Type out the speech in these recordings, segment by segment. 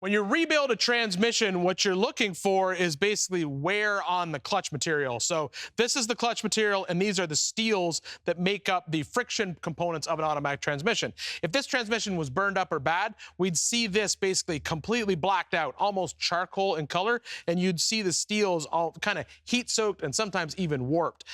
When you rebuild a transmission, what you're looking for is basically wear on the clutch material. So this is the clutch material, and these are the steels that make up the friction components of an automatic transmission. If this transmission was burned up or bad, we'd see this basically completely blacked out, almost charcoal in color, and you'd see the steels all kind of heat-soaked and sometimes even warped.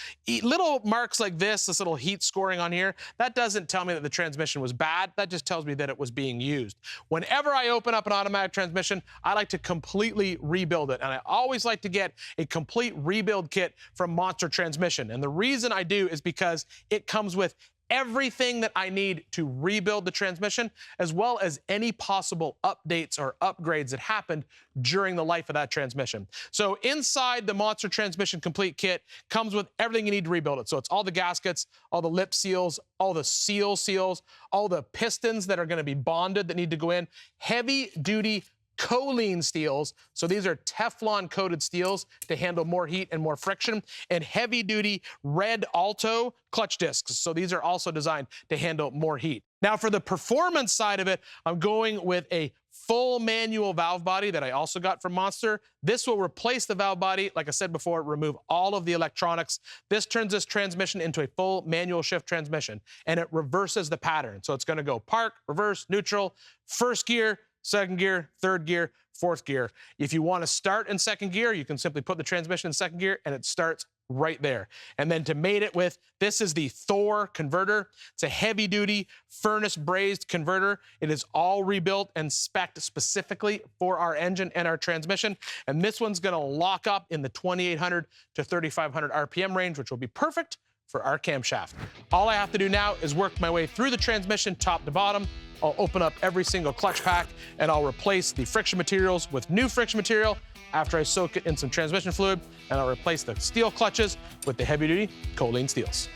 Little marks like this little heat scoring on here, that doesn't tell me that the transmission was bad. That just tells me that it was being used. Whenever I open up an automatic transmission, I like to completely rebuild it. And I always like to get a complete rebuild kit from Monster Transmission. And the reason I do is because it comes with everything that I need to rebuild the transmission, as well as any possible updates or upgrades that happened during the life of that transmission. So inside the Monster Transmission Complete Kit comes with everything you need to rebuild it. So it's all the gaskets, all the lip seals, all the seals, all the pistons that are going to be bonded that need to go in, heavy-duty Kolene steels, so these are Teflon-coated steels to handle more heat and more friction, and heavy-duty red Alto clutch discs, so these are also designed to handle more heat. Now for the performance side of it, I'm going with a full manual valve body that I also got from Monster. This will replace the valve body, like I said before, remove all of the electronics. This turns this transmission into a full manual shift transmission, and it reverses the pattern. So it's gonna go park, reverse, neutral, first gear, second gear, third gear, fourth gear. If you want to start in second gear, you can simply put the transmission in second gear and it starts right there. And then to mate it with, this is the Thor converter. It's a heavy duty furnace-brazed converter. It is all rebuilt and spec'd specifically for our engine and our transmission. And this one's gonna lock up in the 2,800 to 3,500 RPM range, which will be perfect for our camshaft. All I have to do now is work my way through the transmission top to bottom. I'll open up every single clutch pack and I'll replace the friction materials with new friction material after I soak it in some transmission fluid, and I'll replace the steel clutches with the heavy-duty Kolene steels.